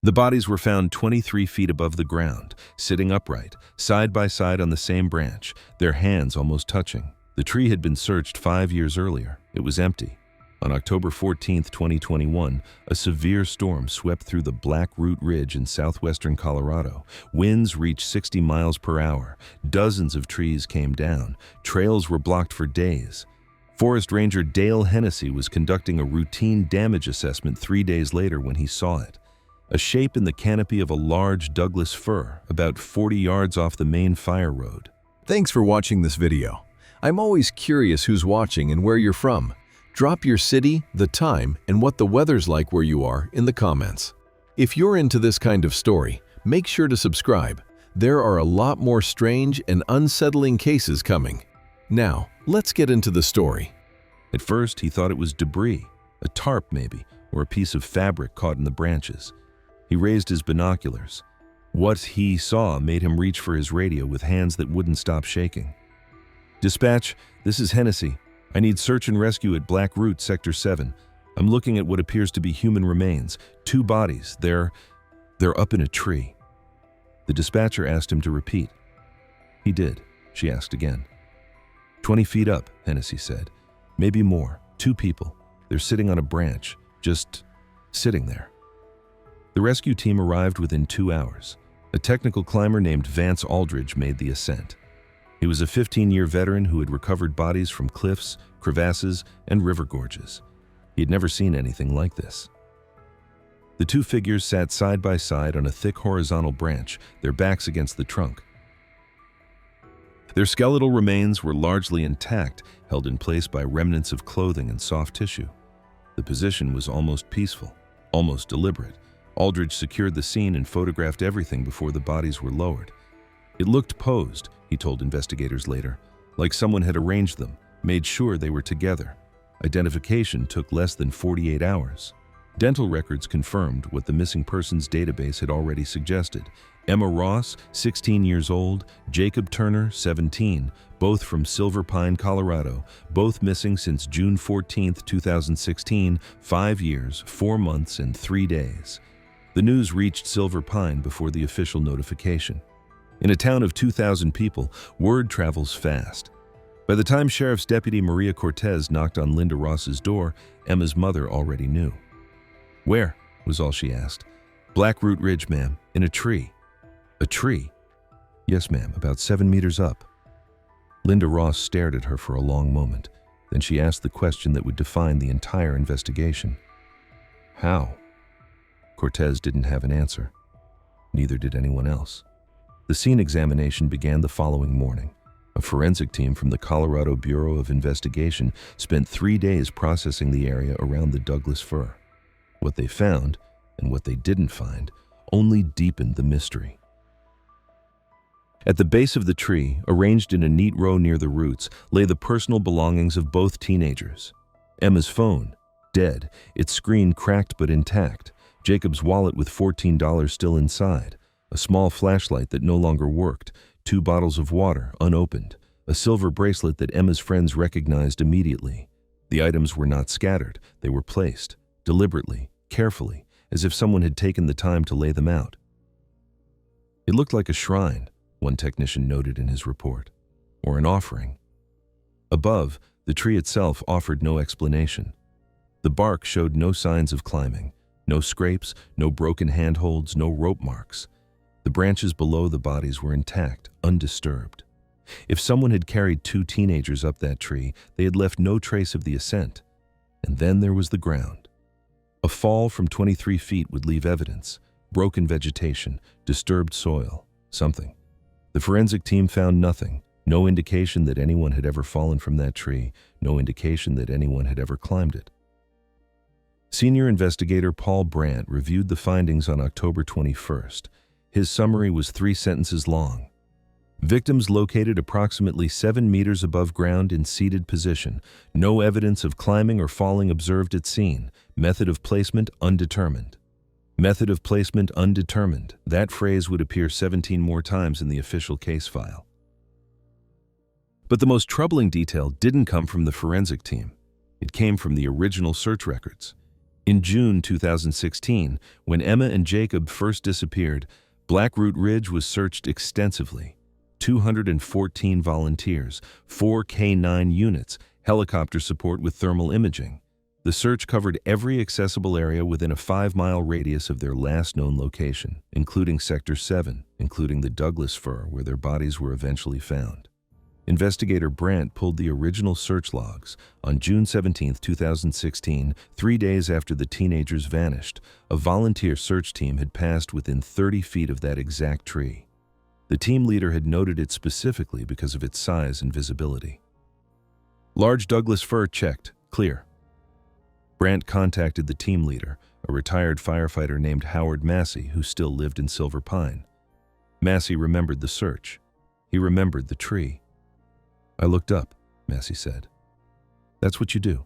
The bodies were found 23 feet above the ground, sitting upright, side by side on the same branch, their hands almost touching. The tree had been searched 5 years earlier. It was empty. On October 14, 2021, a severe storm swept through the Black Root Ridge in southwestern Colorado. Winds reached 60 miles per hour. Dozens of trees came down. Trails were blocked for days. Forest Ranger Dale Hennessy was conducting a routine damage assessment 3 days later when he saw it. A shape in the canopy of a large Douglas fir, about 40 yards off the main fire road. Thanks for watching this video. I'm always curious who's watching and where you're from. Drop your city, the time, and what the weather's like where you are in the comments. If you're into this kind of story, make sure to subscribe. There are a lot more strange and unsettling cases coming. Now, let's get into the story. At first, he thought it was debris, a tarp maybe, or a piece of fabric caught in the branches. He raised his binoculars. What he saw made him reach for his radio with hands that wouldn't stop shaking. "Dispatch, this is Hennessy. I need search and rescue at Black Root, Sector 7. I'm looking at what appears to be human remains. 2 bodies. They're up in a tree." The dispatcher asked him to repeat. He did. She asked again. 20 feet up, Hennessy said. "Maybe more. 2 people. They're sitting on a branch, just sitting there." The rescue team arrived within 2 hours. A technical climber named Vance Aldridge made the ascent. He was a 15-year veteran who had recovered bodies from cliffs, crevasses, and river gorges. He had never seen anything like this. The 2 figures sat side by side on a thick horizontal branch, their backs against the trunk. Their skeletal remains were largely intact, held in place by remnants of clothing and soft tissue. The position was almost peaceful, almost deliberate. Aldridge secured the scene and photographed everything before the bodies were lowered. It looked posed, he told investigators later, like someone had arranged them, made sure they were together. Identification took less than 48 hours. Dental records confirmed what the missing persons database had already suggested. Emma Ross, 16 years old, Jacob Turner, 17, both from Silver Pine, Colorado, both missing since June 14, 2016, 5 years, 4 months, and 3 days. The news reached Silver Pine before the official notification. In a town of 2,000 people, word travels fast. By the time Sheriff's Deputy Maria Cortez knocked on Linda Ross's door, Emma's mother already knew. "Where?" was all she asked. "Black Root Ridge, ma'am, in a tree." "A tree?" "Yes, ma'am, about 7 meters up." Linda Ross stared at her for a long moment. Then she asked the question that would define the entire investigation. "How?" Cortez didn't have an answer. Neither did anyone else. The scene examination began the following morning. A forensic team from the Colorado Bureau of Investigation spent 3 days processing the area around the Douglas fir. What they found, and what they didn't find, only deepened the mystery. At the base of the tree, arranged in a neat row near the roots, lay the personal belongings of both teenagers. Emma's phone, dead, its screen cracked but intact. Jacob's wallet with $14 still inside. A small flashlight that no longer worked. 2 bottles of water, unopened. A silver bracelet that Emma's friends recognized immediately. The items were not scattered. They were placed, deliberately, carefully, as if someone had taken the time to lay them out. "It looked like a shrine," one technician noted in his report, "or an offering." Above, the tree itself offered no explanation. The bark showed no signs of climbing. No scrapes, no broken handholds, no rope marks. The branches below the bodies were intact, undisturbed. If someone had carried 2 teenagers up that tree, they had left no trace of the ascent. And then there was the ground. A fall from 23 feet would leave evidence. Broken vegetation, disturbed soil, something. The forensic team found nothing. No indication that anyone had ever fallen from that tree. No indication that anyone had ever climbed it. Senior investigator Paul Brandt reviewed the findings on October 21st. His summary was 3 sentences long. Victims located approximately 7 meters above ground in seated position. No evidence of climbing or falling observed at scene. Method of placement undetermined. Method of placement undetermined. That phrase would appear 17 more times in the official case file. But the most troubling detail didn't come from the forensic team. It came from the original search records. In June 2016, when Emma and Jacob first disappeared, Blackroot Ridge was searched extensively. 214 volunteers, 4 K-9 units, helicopter support with thermal imaging. The search covered every accessible area within a 5-mile radius of their last known location, including Sector 7, including the Douglas Fir, where their bodies were eventually found. Investigator Brandt pulled the original search logs. On June 17, 2016, 3 days after the teenagers vanished, a volunteer search team had passed within 30 feet of that exact tree. The team leader had noted it specifically because of its size and visibility. Large Douglas Fir checked, clear. Brandt contacted the team leader, a retired firefighter named Howard Massey, who still lived in Silver Pine. Massey remembered the search. He remembered the tree. "I looked up," Massey said. "That's what you do.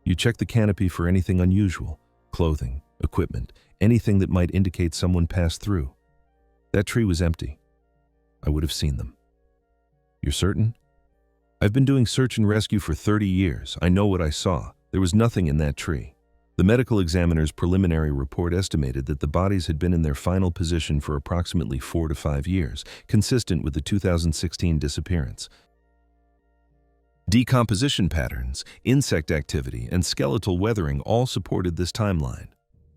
You check the canopy for anything unusual, clothing, equipment, anything that might indicate someone passed through. That tree was empty. I would have seen them." "You're certain?" "I've been doing search and rescue for 30 years. I know what I saw. There was nothing in that tree." The medical examiner's preliminary report estimated that the bodies had been in their final position for approximately 4 to 5 years, consistent with the 2016 disappearance. Decomposition patterns, insect activity, and skeletal weathering all supported this timeline,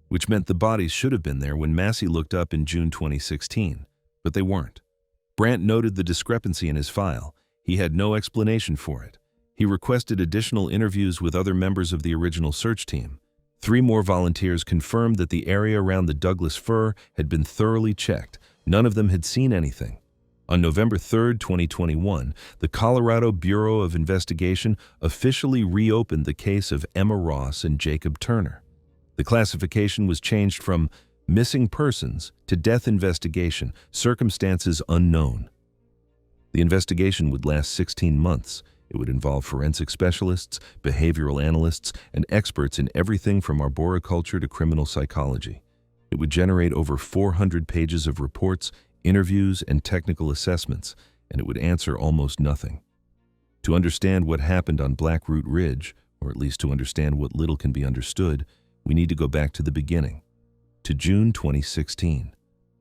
which meant the bodies should have been there when Massey looked up in June 2016, but they weren't. Brandt noted the discrepancy in his file. He had no explanation for it. He requested additional interviews with other members of the original search team. 3 more volunteers confirmed that the area around the Douglas Fir had been thoroughly checked. None of them had seen anything. On November 3, 2021, the Colorado Bureau of Investigation officially reopened the case of Emma Ross and Jacob Turner. The classification was changed from missing persons to death investigation, circumstances unknown. The investigation would last 16 months. It would involve forensic specialists, behavioral analysts, and experts in everything from arboriculture to criminal psychology. It would generate over 400 pages of reports, interviews, and technical assessments, and it would answer almost nothing. To understand what happened on Blackroot Ridge, or at least to understand what little can be understood, we need to go back to the beginning, to June 2016,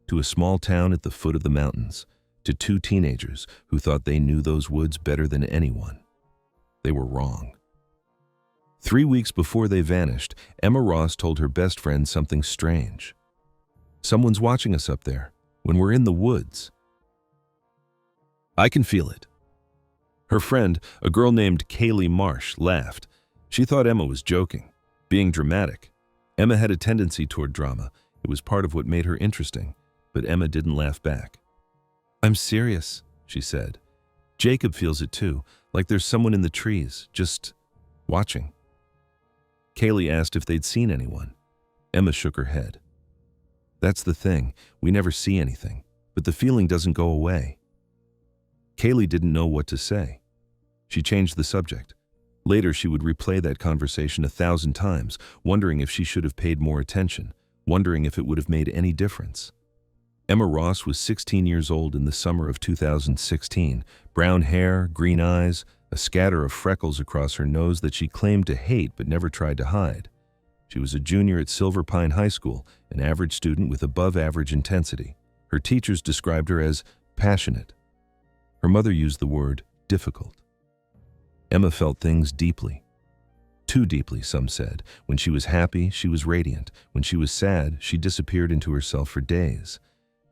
to a small town at the foot of the mountains, to 2 teenagers who thought they knew those woods better than anyone. They were wrong. 3 weeks before they vanished, Emma Ross told her best friend something strange. "Someone's watching us up there. When we're in the woods. I can feel it." Her friend, a girl named Kaylee Marsh, laughed. She thought Emma was joking, being dramatic. Emma had a tendency toward drama. It was part of what made her interesting, but Emma didn't laugh back. "I'm serious," she said. "Jacob feels it too, like there's someone in the trees, just watching." Kaylee asked if they'd seen anyone. Emma shook her head. "That's the thing, we never see anything, but the feeling doesn't go away." Kaylee didn't know what to say. She changed the subject. Later, she would replay that conversation 1,000 times, wondering if she should have paid more attention, wondering if it would have made any difference. Emma Ross was 16 years old in the summer of 2016, brown hair, green eyes, a scatter of freckles across her nose that she claimed to hate but never tried to hide. She was a junior at Silver Pine High School, an average student with above-average intensity. Her teachers described her as passionate. Her mother used the word difficult. Emma felt things deeply. Too deeply, some said. When she was happy, she was radiant. When she was sad, she disappeared into herself for days.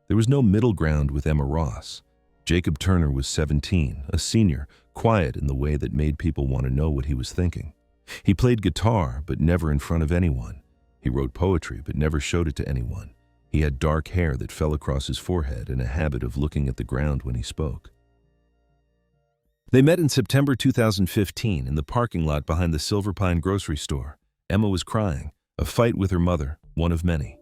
There was no middle ground with Emma Ross. Jacob Turner was 17, a senior, quiet in the way that made people want to know what he was thinking. He played guitar, but never in front of anyone. He wrote poetry, but never showed it to anyone. He had dark hair that fell across his forehead and a habit of looking at the ground when he spoke. They met in September 2015 in the parking lot behind the Silver Pine grocery store. Emma was crying, a fight with her mother, one of many.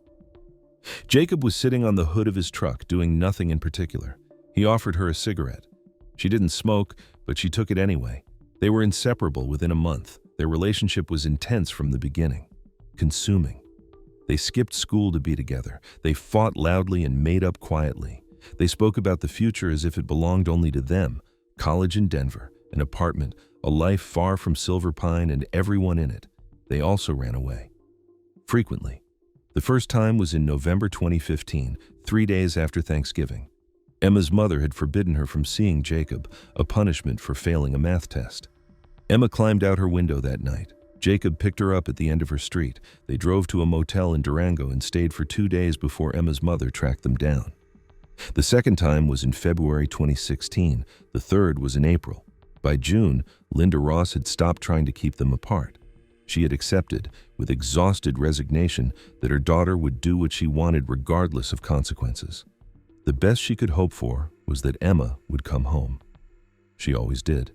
Jacob was sitting on the hood of his truck, doing nothing in particular. He offered her a cigarette. She didn't smoke, but she took it anyway. They were inseparable within a month. Their relationship was intense from the beginning, consuming. They skipped school to be together. They fought loudly and made up quietly. They spoke about the future as if it belonged only to them. College in Denver, an apartment, a life far from Silver Pine and everyone in it. They also ran away. frequently. The first time was in November 2015, 3 days after Thanksgiving. Emma's mother had forbidden her from seeing Jacob, a punishment for failing a math test. Emma climbed out her window that night. Jacob picked her up at the end of her street. They drove to a motel in Durango and stayed for 2 days before Emma's mother tracked them down. The second time was in February 2016. The third was in April. By June, Linda Ross had stopped trying to keep them apart. She had accepted, with exhausted resignation, that her daughter would do what she wanted regardless of consequences. The best she could hope for was that Emma would come home. She always did.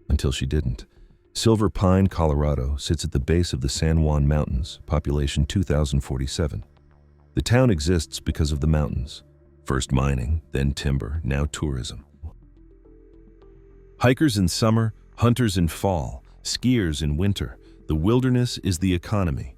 Until she didn't. Silver Pine, Colorado, sits at the base of the San Juan Mountains, population 2,047. The town exists because of the mountains. First mining, then timber, now tourism. Hikers in summer, hunters in fall, skiers in winter. The wilderness is the economy.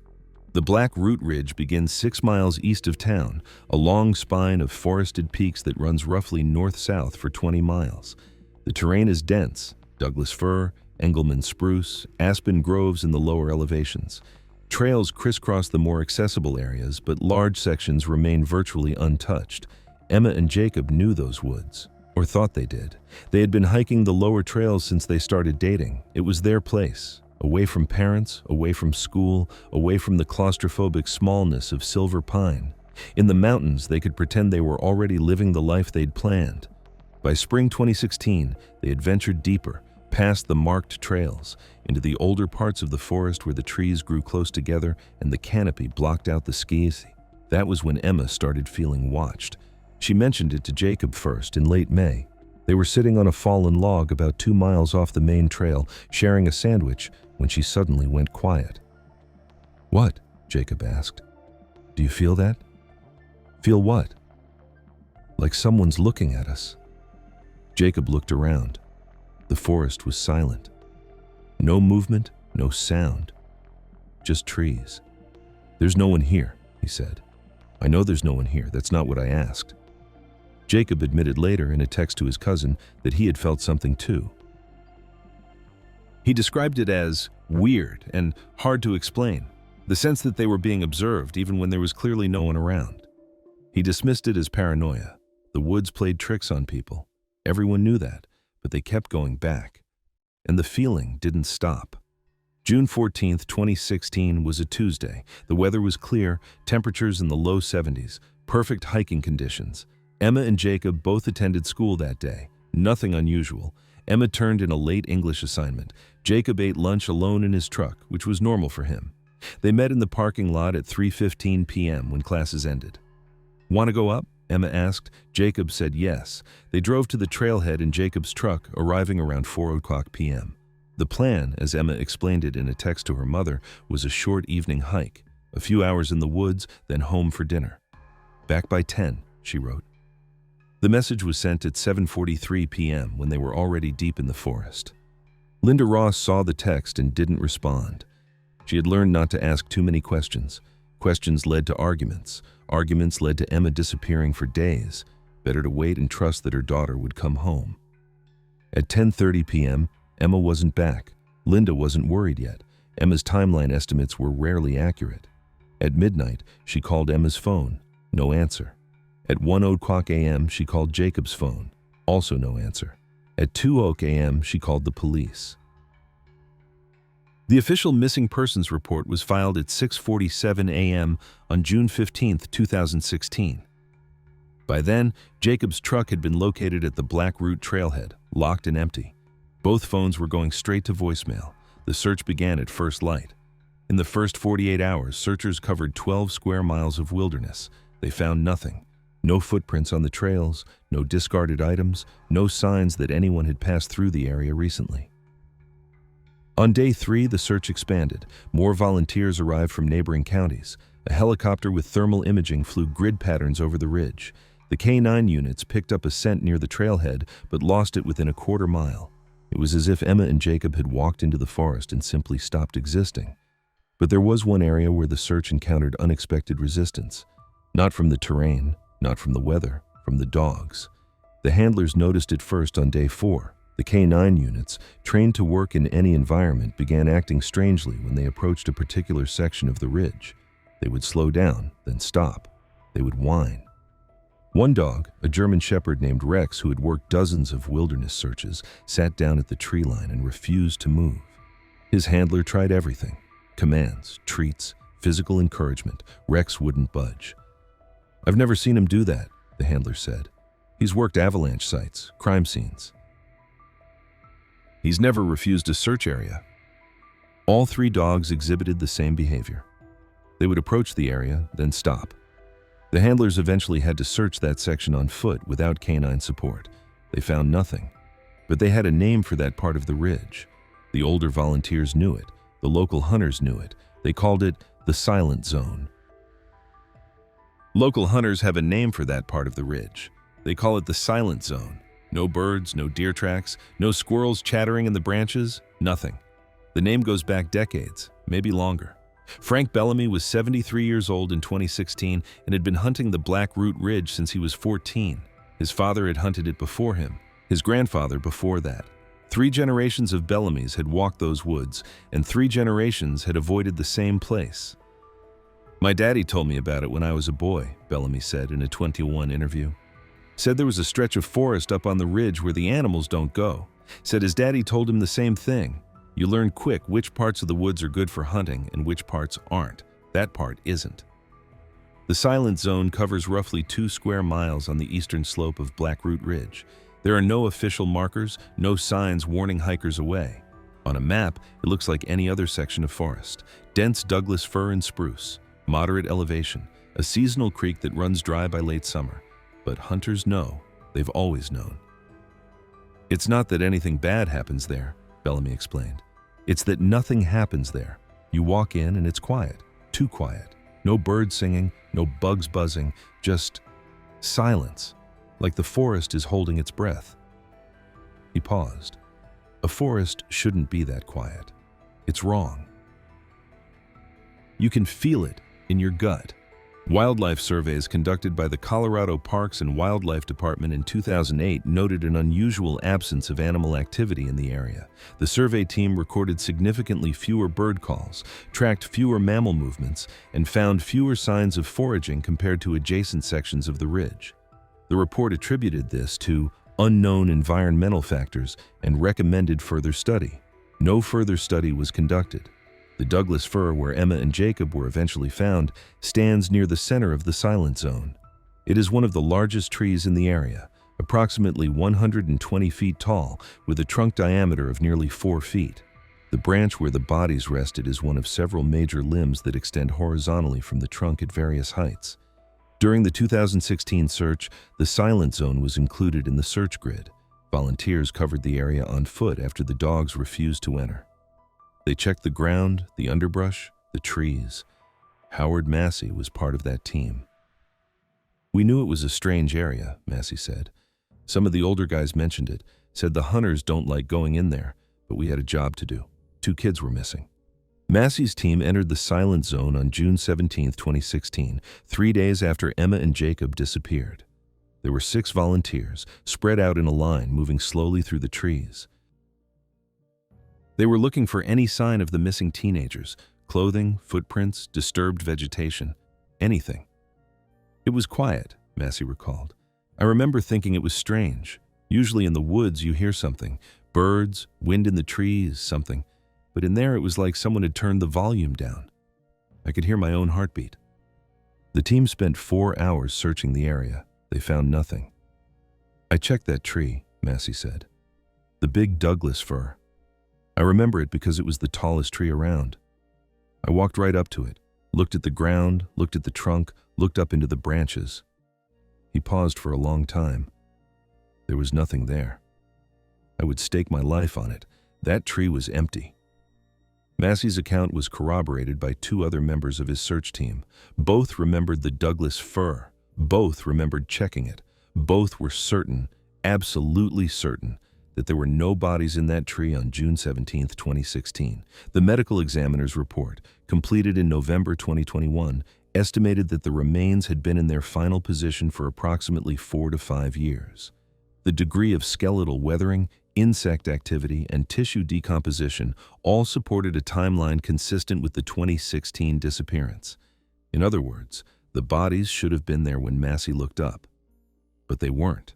The Black Root Ridge begins 6 miles east of town, a long spine of forested peaks that runs roughly north-south for 20 miles. The terrain is dense: Douglas fir, Engelmann spruce, aspen groves in the lower elevations. Trails crisscross the more accessible areas, but large sections remain virtually untouched. Emma and Jacob knew those woods, or thought they did. They had been hiking the lower trails since they started dating. It was their place. Away from parents, away from school, away from the claustrophobic smallness of Silver Pine. In the mountains, they could pretend they were already living the life they'd planned. By spring 2016, they had ventured deeper, past the marked trails, into the older parts of the forest where the trees grew close together and the canopy blocked out the skis. That was when Emma started feeling watched. She mentioned it to Jacob first in late May. They were sitting on a fallen log about 2 miles off the main trail, sharing a sandwich, when she suddenly went quiet. "What?" Jacob asked. "Do you feel that?" "Feel what?" "Like someone's looking at us." Jacob looked around. The forest was silent. No movement, no sound. Just trees. "There's no one here," he said. "I know there's no one here. That's not what I asked." Jacob admitted later in a text to his cousin that he had felt something too. He described it as weird and hard to explain, the sense that they were being observed even when there was clearly no one around. He dismissed it as paranoia. The woods played tricks on people. Everyone knew that, but they kept going back. And the feeling didn't stop. June 14, 2016 was a Tuesday. The weather was clear, temperatures in the low 70s, perfect hiking conditions. Emma and Jacob both attended school that day. Nothing unusual. Emma turned in a late English assignment. Jacob ate lunch alone in his truck, which was normal for him. They met in the parking lot at 3:15 p.m. when classes ended. "Want to go up?" Emma asked. Jacob said yes. They drove to the trailhead in Jacob's truck, arriving around 4 p.m. The plan, as Emma explained it in a text to her mother, was a short evening hike, a few hours in the woods, then home for dinner. "Back by 10, she wrote. The message was sent at 7:43 p.m. when they were already deep in the forest. Linda Ross saw the text and didn't respond. She had learned not to ask too many questions. Questions led to arguments. Arguments led to Emma disappearing for days. Better to wait and trust that her daughter would come home. At 10:30 p.m., Emma wasn't back. Linda wasn't worried yet. Emma's timeline estimates were rarely accurate. At midnight, she called Emma's phone. No answer. At 1:00 a.m., she called Jacob's phone. Also no answer. At 2:00 a.m., she called the police. The official missing persons report was filed at 6:47 a.m. on June 15, 2016. By then, Jacob's truck had been located at the Black Root trailhead, locked and empty. Both phones were going straight to voicemail. The search began at first light. In the first 48 hours, searchers covered 12 square miles of wilderness. They found nothing. No footprints on the trails, no discarded items, no signs that anyone had passed through the area recently. On day 3, the search expanded. More volunteers arrived from neighboring counties. A helicopter with thermal imaging flew grid patterns over the ridge. The K9 units picked up a scent near the trailhead, but lost it within a quarter mile. It was as if Emma and Jacob had walked into the forest and simply stopped existing. But there was one area where the search encountered unexpected resistance. Not from the terrain, not from the weather, from the dogs. The handlers noticed it first on day 4. The K9 units, trained to work in any environment, began acting strangely when they approached a particular section of the ridge. They would slow down, then stop. They would whine. One dog, a German shepherd named Rex, who had worked dozens of wilderness searches, sat down at the tree line and refused to move. His handler tried everything: commands, treats, physical encouragement. Rex wouldn't budge. "I've never seen him do that," the handler said. "He's worked avalanche sites, crime scenes. He's never refused a search area." All three dogs exhibited the same behavior. They would approach the area, then stop. The handlers eventually had to search that section on foot without canine support. They found nothing, but they had a name for that part of the ridge. The older volunteers knew it. The local hunters knew it. They called it the Silent Zone. Local hunters have a name for that part of the ridge. They call it the Silent Zone. No birds, no deer tracks, no squirrels chattering in the branches, nothing. The name goes back decades, maybe longer. Frank Bellamy was 73 years old in 2016 and had been hunting the Black Root Ridge since he was 14. His father had hunted it before him, his grandfather before that. 3 generations of Bellamys had walked those woods, and 3 generations had avoided the same place. "My daddy told me about it when I was a boy," Bellamy said in a 2021 interview. Said there was a stretch of forest up on the ridge where the animals don't go. Said his daddy told him the same thing. You learn quick which parts of the woods are good for hunting and which parts aren't. That part isn't. The Silent Zone covers roughly 2 square miles on the eastern slope of Black Root Ridge. There are no official markers, no signs warning hikers away. On a map, it looks like any other section of forest. Dense Douglas fir and spruce, moderate elevation, a seasonal creek that runs dry by late summer. But hunters know, they've always known. "It's not that anything bad happens there," Bellamy explained. "It's that nothing happens there. You walk in and it's quiet, too quiet. No birds singing, no bugs buzzing, just silence, like the forest is holding its breath." He paused. A forest shouldn't be that quiet. It's wrong. You can feel it in your gut. Wildlife surveys conducted by the Colorado Parks and Wildlife Department in 2008 noted an unusual absence of animal activity in the area. The survey team recorded significantly fewer bird calls, tracked fewer mammal movements, and found fewer signs of foraging compared to adjacent sections of the ridge. The report attributed this to unknown environmental factors and recommended further study. No further study was conducted. The Douglas fir, where Emma and Jacob were eventually found, stands near the center of the Silent Zone. It is one of the largest trees in the area, approximately 120 feet tall, with a trunk diameter of nearly 4 feet. The branch where the bodies rested is one of several major limbs that extend horizontally from the trunk at various heights. During the 2016 search, the Silent Zone was included in the search grid. Volunteers covered the area on foot after the dogs refused to enter. They checked the ground, the underbrush, the trees. Howard Massey was part of that team. "We knew it was a strange area," Massey said. "Some of the older guys mentioned it, said the hunters don't like going in there, but we had a job to do. 2 kids were missing." Massey's team entered the Silent Zone on June 17, 2016, 3 days after Emma and Jacob disappeared. There were 6 volunteers, spread out in a line, moving slowly through the trees. They were looking for any sign of the missing teenagers: clothing, footprints, disturbed vegetation, anything. "It was quiet," Massey recalled. "I remember thinking it was strange. Usually in the woods you hear something, birds, wind in the trees, something. But in there it was like someone had turned the volume down. I could hear my own heartbeat." The team spent 4 hours searching the area. They found nothing. "I checked that tree," Massey said. "The big Douglas fir. I remember it because it was the tallest tree around. I walked right up to it, looked at the ground, looked at the trunk, looked up into the branches." He paused for a long time. There was nothing there. "I would stake my life on it. That tree was empty." Massey's account was corroborated by 2 other members of his search team. Both remembered the Douglas fir. Both remembered checking it. Both were certain, absolutely certain, that there were no bodies in that tree on June 17, 2016. The medical examiner's report, completed in November 2021, estimated that the remains had been in their final position for approximately 4 to 5 years. The degree of skeletal weathering, insect activity, and tissue decomposition all supported a timeline consistent with the 2016 disappearance. In other words, the bodies should have been there when Massey looked up. But they weren't.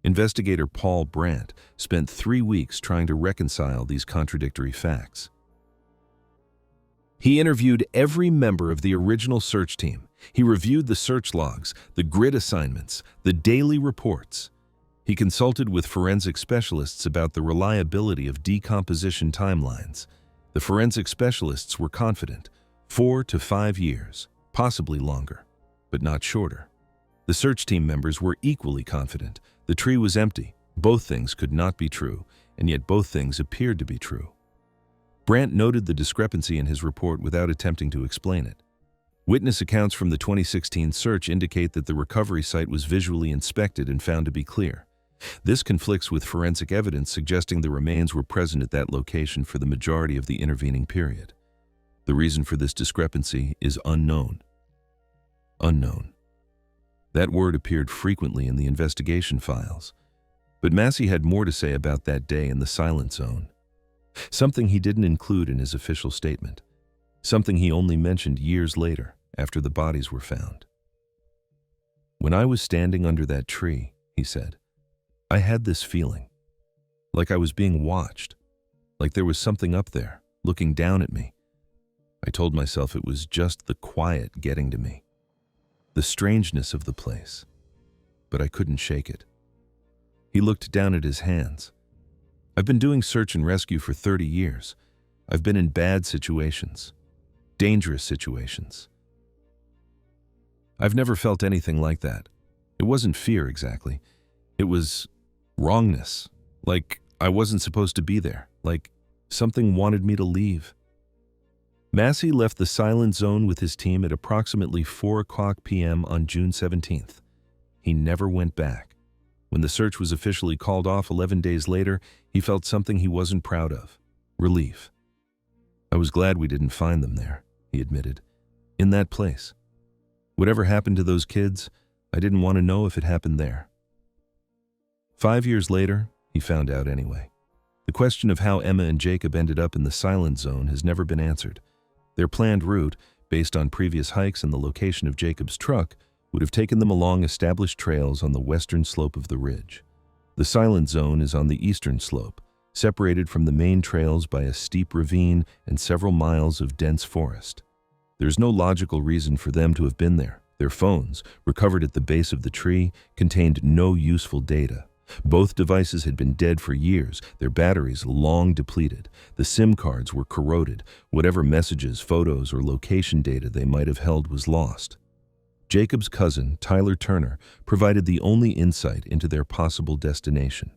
Investigator Paul Brandt spent 3 weeks trying to reconcile these contradictory facts. He interviewed every member of the original search team. He reviewed the search logs, the grid assignments, the daily reports. He consulted with forensic specialists about the reliability of decomposition timelines. The forensic specialists were confident, 4 to 5 years, possibly longer, but not shorter. The search team members were equally confident. The tree was empty. Both things could not be true, and yet both things appeared to be true. Brandt noted the discrepancy in his report without attempting to explain it. Witness accounts from the 2016 search indicate that the recovery site was visually inspected and found to be clear. This conflicts with forensic evidence suggesting the remains were present at that location for the majority of the intervening period. The reason for this discrepancy is unknown. Unknown. That word appeared frequently in the investigation files. But Massey had more to say about that day in the silent zone. Something he didn't include in his official statement. Something he only mentioned years later, after the bodies were found. "When I was standing under that tree," he said, "I had this feeling. Like I was being watched. Like there was something up there, looking down at me. I told myself it was just the quiet getting to me. The strangeness of the place. But I couldn't shake it." He looked down at his hands. "I've been doing search and rescue for 30 years. I've been in bad situations. Dangerous situations. I've never felt anything like that. It wasn't fear exactly. It was wrongness. Like I wasn't supposed to be there. Like something wanted me to leave." Massey left the silent zone with his team at approximately 4:00 p.m. on June 17th. He never went back. When the search was officially called off 11 days later, he felt something he wasn't proud of: relief. "I was glad we didn't find them there," he admitted. "In that place. Whatever happened to those kids, I didn't want to know if it happened there." 5 years later, he found out anyway. The question of how Emma and Jacob ended up in the silent zone has never been answered. Their planned route, based on previous hikes and the location of Jacob's truck, would have taken them along established trails on the western slope of the ridge. The silent zone is on the eastern slope, separated from the main trails by a steep ravine and several miles of dense forest. There's no logical reason for them to have been there. Their phones, recovered at the base of the tree, contained no useful data. Both devices had been dead for years, their batteries long depleted. The SIM cards were corroded. Whatever messages, photos, or location data they might have held was lost. Jacob's cousin, Tyler Turner, provided the only insight into their possible destination.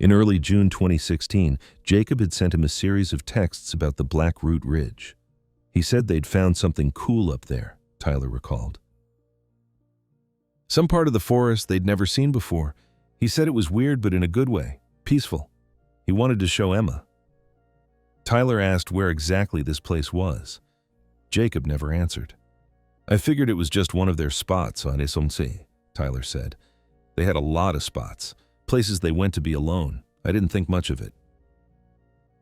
In early June 2016, Jacob had sent him a series of texts about the Black Root Ridge. He said they'd found something cool up there, Tyler recalled. Some part of the forest they'd never seen before. He said it was weird, but in a good way, peaceful. He wanted to show Emma. Tyler asked where exactly this place was. Jacob never answered. "I figured it was just one of their spots on Isomsi," Tyler said. "They had a lot of spots, places they went to be alone. I didn't think much of it."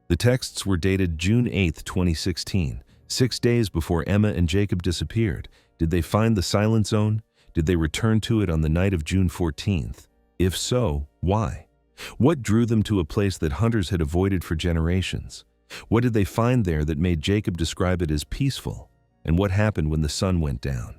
The texts were dated June 8, 2016, 6 days before Emma and Jacob disappeared. Did they find the silent zone? Did they return to it on the night of June 14th? If so, why? What drew them to a place that hunters had avoided for generations? What did they find there that made Jacob describe it as peaceful? And what happened when the sun went down?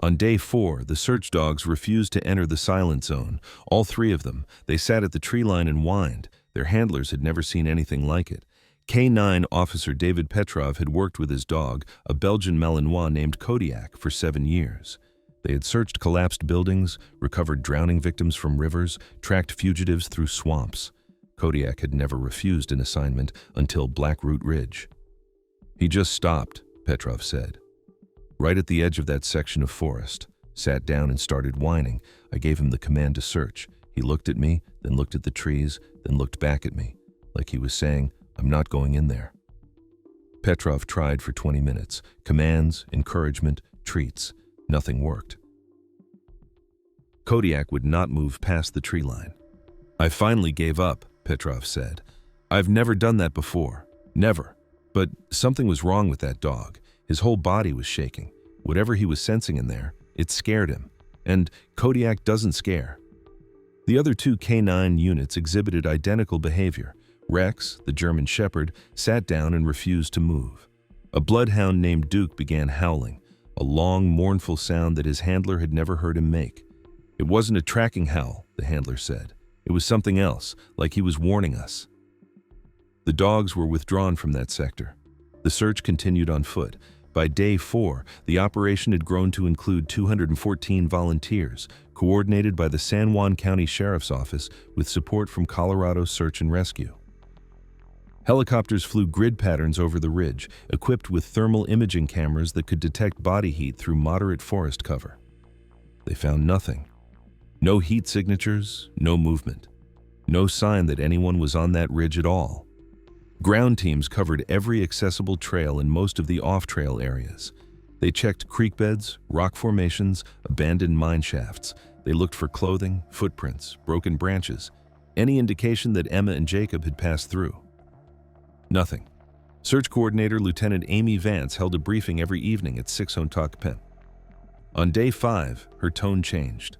On day 4, the search dogs refused to enter the silent zone. All 3 of them. They sat at the tree line and whined. Their handlers had never seen anything like it. K9 officer David Petrov had worked with his dog, a Belgian Malinois named Kodiak, for 7 years. They had searched collapsed buildings, recovered drowning victims from rivers, tracked fugitives through swamps. Kodiak had never refused an assignment until Black Root Ridge. "He just stopped," Petrov said. "Right at the edge of that section of forest. Sat down and started whining. I gave him the command to search. He looked at me, then looked at the trees, then looked back at me, like he was saying, 'I'm not going in there.'" Petrov tried for 20 minutes. Commands, encouragement, treats. Nothing worked. Kodiak would not move past the tree line. "I finally gave up," Petrov said. "I've never done that before. Never. But something was wrong with that dog. His whole body was shaking. Whatever he was sensing in there, it scared him. And Kodiak doesn't scare. The other two K9 units exhibited identical behavior. Rex, the German shepherd, sat down and refused to move. A bloodhound named Duke began howling, a long, mournful sound that his handler had never heard him make. It wasn't a tracking howl, the handler said. It was something else, like he was warning us. The dogs were withdrawn from that sector. The search continued on foot. By day 4, the operation had grown to include 214 volunteers, coordinated by the San Juan County Sheriff's Office with support from Colorado Search and Rescue. Helicopters flew grid patterns over the ridge, equipped with thermal imaging cameras that could detect body heat through moderate forest cover. They found nothing. No heat signatures, no movement. No sign that anyone was on that ridge at all. Ground teams covered every accessible trail in most of the off-trail areas. They checked creek beds, rock formations, abandoned mine shafts. They looked for clothing, footprints, broken branches, any indication that Emma and Jacob had passed through. Nothing. Search Coordinator Lieutenant Amy Vance held a briefing every evening at 6 Pen. On day 5, her tone changed.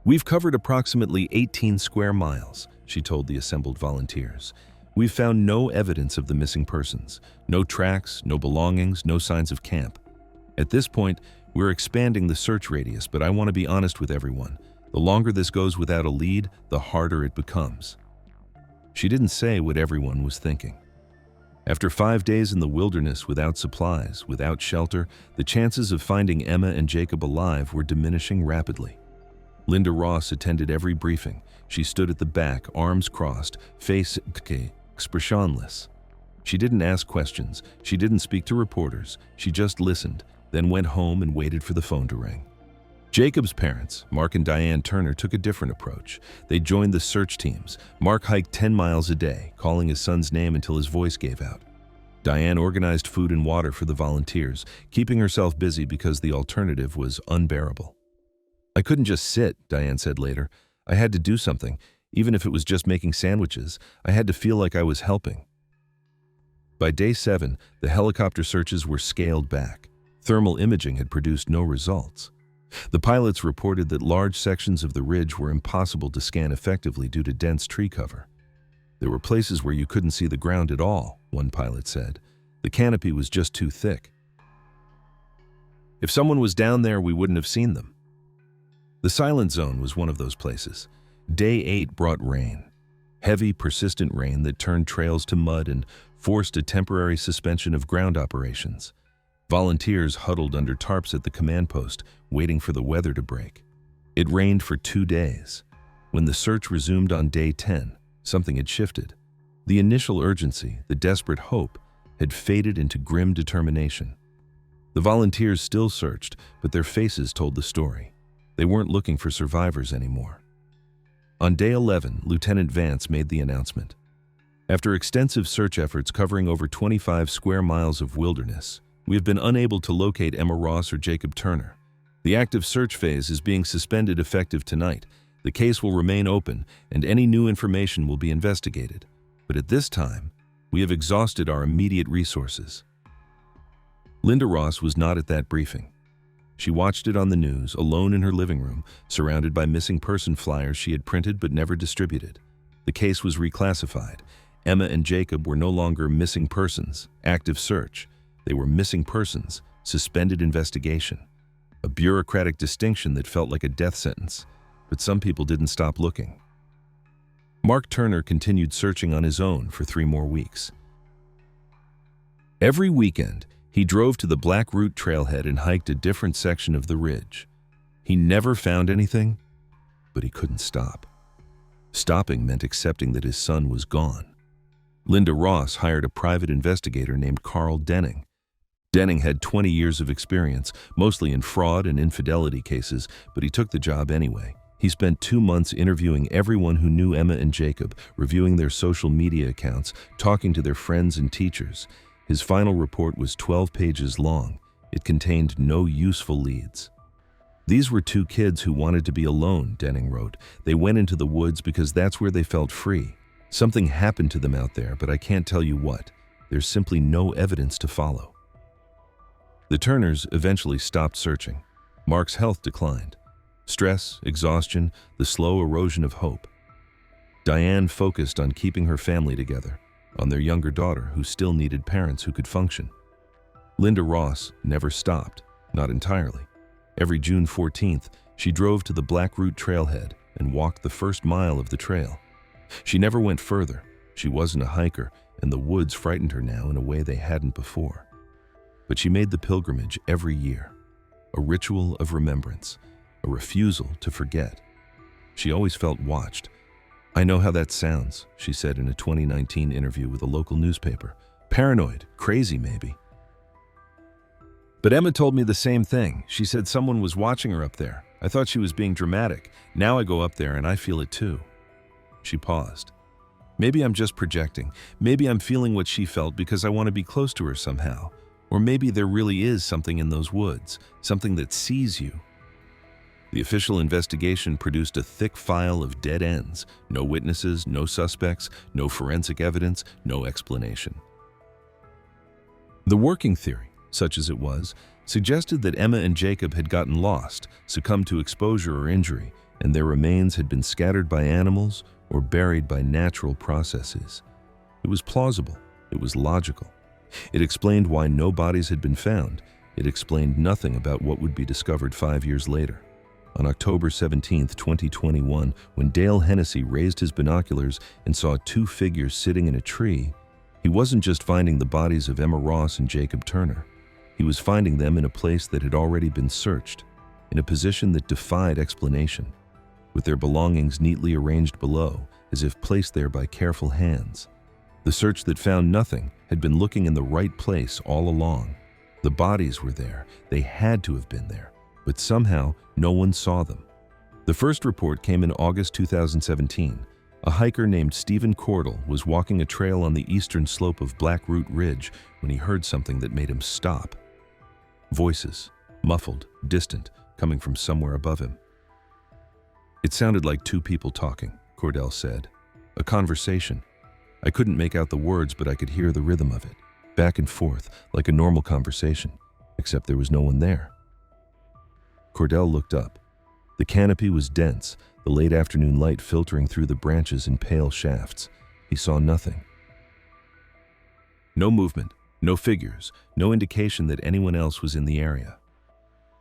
"We've covered approximately 18 square miles," she told the assembled volunteers. "We've found no evidence of the missing persons. No tracks, no belongings, no signs of camp. At this point, we're expanding the search radius, but I want to be honest with everyone. The longer this goes without a lead, the harder it becomes." She didn't say what everyone was thinking. After 5 days in the wilderness without supplies, without shelter, the chances of finding Emma and Jacob alive were diminishing rapidly. Linda Ross attended every briefing. She stood at the back, arms crossed, face expressionless. She didn't ask questions. She didn't speak to reporters. She just listened, then went home and waited for the phone to ring. Jacob's parents, Mark and Diane Turner, took a different approach. They joined the search teams. Mark hiked 10 miles a day, calling his son's name until his voice gave out. Diane organized food and water for the volunteers, keeping herself busy because the alternative was unbearable. "I couldn't just sit," Diane said later. "I had to do something, even if it was just making sandwiches. I had to feel like I was helping." By day 7, the helicopter searches were scaled back. Thermal imaging had produced no results. The pilots reported that large sections of the ridge were impossible to scan effectively due to dense tree cover. "There were places where you couldn't see the ground at all," one pilot said. "The canopy was just too thick. If someone was down there, we wouldn't have seen them." The Silent Zone was one of those places. Day 8 brought rain. Heavy, persistent rain that turned trails to mud and forced a temporary suspension of ground operations. Volunteers huddled under tarps at the command post, waiting for the weather to break. It rained for 2 days. When the search resumed on day 10, something had shifted. The initial urgency, the desperate hope, had faded into grim determination. The volunteers still searched, but their faces told the story. They weren't looking for survivors anymore. On day 11, Lieutenant Vance made the announcement. "After extensive search efforts covering over 25 square miles of wilderness, we have been unable to locate Emma Ross or Jacob Turner. The active search phase is being suspended effective tonight. The case will remain open, and any new information will be investigated. But at this time, we have exhausted our immediate resources." Linda Ross was not at that briefing. She watched it on the news, alone in her living room, surrounded by missing person flyers she had printed but never distributed. The case was reclassified. Emma and Jacob were no longer missing persons, active search. They were missing persons, suspended investigation. A bureaucratic distinction that felt like a death sentence, but some people didn't stop looking. Mark Turner continued searching on his own for 3 more weeks. Every weekend, he drove to the Black Root trailhead and hiked a different section of the ridge. He never found anything, but he couldn't stop. Stopping meant accepting that his son was gone. Linda Ross hired a private investigator named Carl Denning. Denning had 20 years of experience, mostly in fraud and infidelity cases, but he took the job anyway. He spent 2 months interviewing everyone who knew Emma and Jacob, reviewing their social media accounts, talking to their friends and teachers. His final report was 12 pages long. It contained no useful leads. "These were 2 kids who wanted to be alone," Denning wrote. "They went into the woods because that's where they felt free. Something happened to them out there, but I can't tell you what. There's simply no evidence to follow." The Turners eventually stopped searching. Mark's health declined. Stress, exhaustion, the slow erosion of hope. Diane focused on keeping her family together, on their younger daughter who still needed parents who could function. Linda Ross never stopped, not entirely. Every June 14th, she drove to the Black Root trailhead and walked the first mile of the trail. She never went further. She wasn't a hiker, and the woods frightened her now in a way they hadn't before. But she made the pilgrimage every year, a ritual of remembrance, a refusal to forget. She always felt watched. "I know how that sounds," she said in a 2019 interview with a local newspaper. "Paranoid, crazy maybe." But Emma told me the same thing. She said someone was watching her up there. I thought she was being dramatic. Now I go up there and I feel it too. She paused. Maybe I'm just projecting. Maybe I'm feeling what she felt because I want to be close to her somehow. Or maybe there really is something in those woods, something that sees you. The official investigation produced a thick file of dead ends. No witnesses, no suspects, no forensic evidence, no explanation. The working theory, such as it was, suggested that Emma and Jacob had gotten lost, succumbed to exposure or injury, and their remains had been scattered by animals or buried by natural processes. It was plausible. It was logical. It explained why no bodies had been found. It explained nothing about what would be discovered 5 years later. On October 17, 2021, when Dale Hennessy raised his binoculars and saw two figures sitting in a tree, he wasn't just finding the bodies of Emma Ross and Jacob Turner. He was finding them in a place that had already been searched, in a position that defied explanation, with their belongings neatly arranged below, as if placed there by careful hands. The search that found nothing had been looking in the right place all along. The bodies were there. They had to have been there. But somehow, no one saw them. The first report came in August 2017. A hiker named Stephen Cordell was walking a trail on the eastern slope of Black Root Ridge when he heard something that made him stop. Voices, muffled, distant, coming from somewhere above him. "It sounded like two people talking," Cordell said. "A conversation. I couldn't make out the words, but I could hear the rhythm of it, back and forth, like a normal conversation, except there was no one there." Cordell looked up. The canopy was dense, the late afternoon light filtering through the branches in pale shafts. He saw nothing. No movement, no figures, no indication that anyone else was in the area.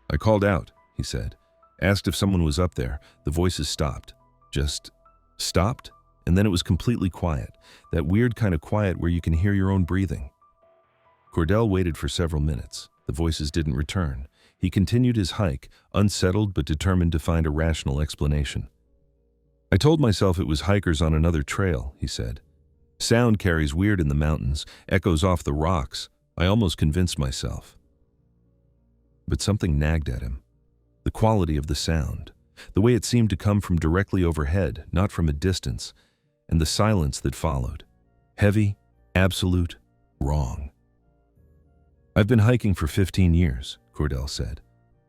"I called out," he said. "Asked if someone was up there. The voices stopped. Just stopped, and then it was completely quiet. That weird kind of quiet where you can hear your own breathing." Cordell waited for several minutes. The voices didn't return. He continued his hike, unsettled but determined to find a rational explanation. "I told myself it was hikers on another trail," he said. "Sound carries weird in the mountains, echoes off the rocks. I almost convinced myself." But something nagged at him. The quality of the sound, the way it seemed to come from directly overhead, not from a distance, and the silence that followed. Heavy, absolute, wrong. "I've been hiking for 15 years, Cordell said.